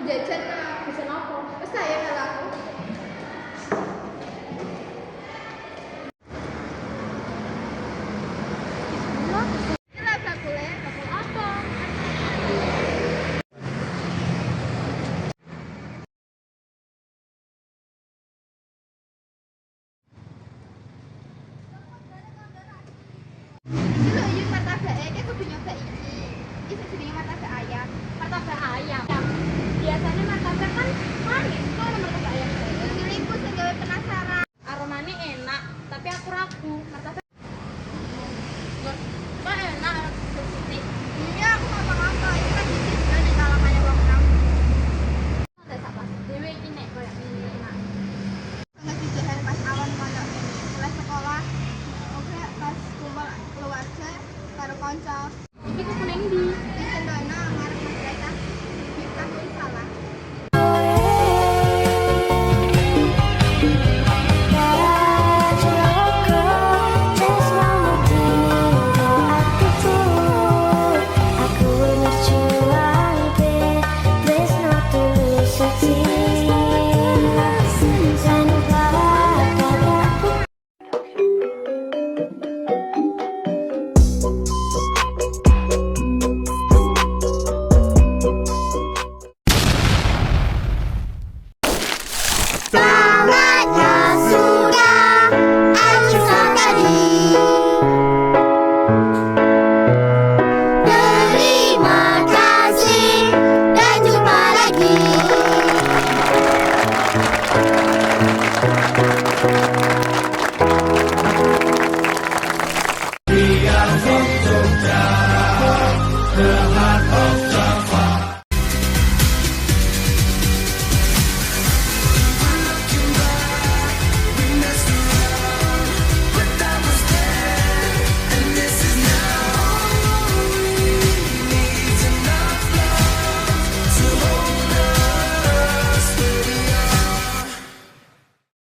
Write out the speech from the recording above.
Jajan bisa nopo, terus saya kalau aku Bismillah, bakul apa? Iki lho yuk martabak iki kudu nyoba iki. Iki jenenge martabak ayam. Martabak ayam. Biasanya martabak kan manis, kok ada martabak ayam saya. Iki sing gawe penasaran. Aromanya enak, tapi aku ragu. Martabak kok enak sih. Iya, aku ngapa-ngapa. Ini kan iki sebenarnya kalangannya wong nang. Ada sapa? Dewe iki nek koyo ngene enak. Nggak dijalan pas awan koyo ngene. Mulai sekolah, oke pas kumpul keluarga karo kanca. Iki ku kuning ndi? Di Cendana ngarep Mas Miftah salah. Stop!